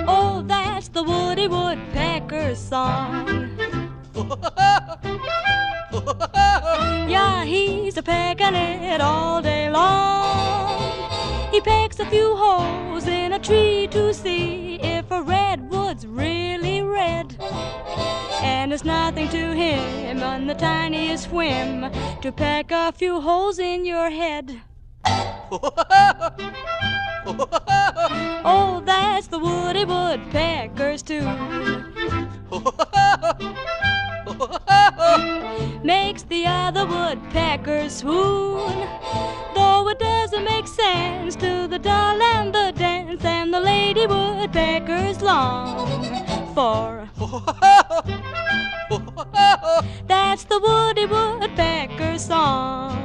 Oh, that's the Woody Woodpecker's song. Yeah, he's a-pecking it all day long. He pecks a few holes in a tree to see if a redwood's really red. And it's nothing to him on the tiniest whim to peck a few holes in your head. Oh, that's the Woody Woodpecker's tune. Makes the other woodpeckers swoon, though it doesn't make sense to the doll and the dance, and the lady woodpeckers long for. That's the Woody Woodpecker's song.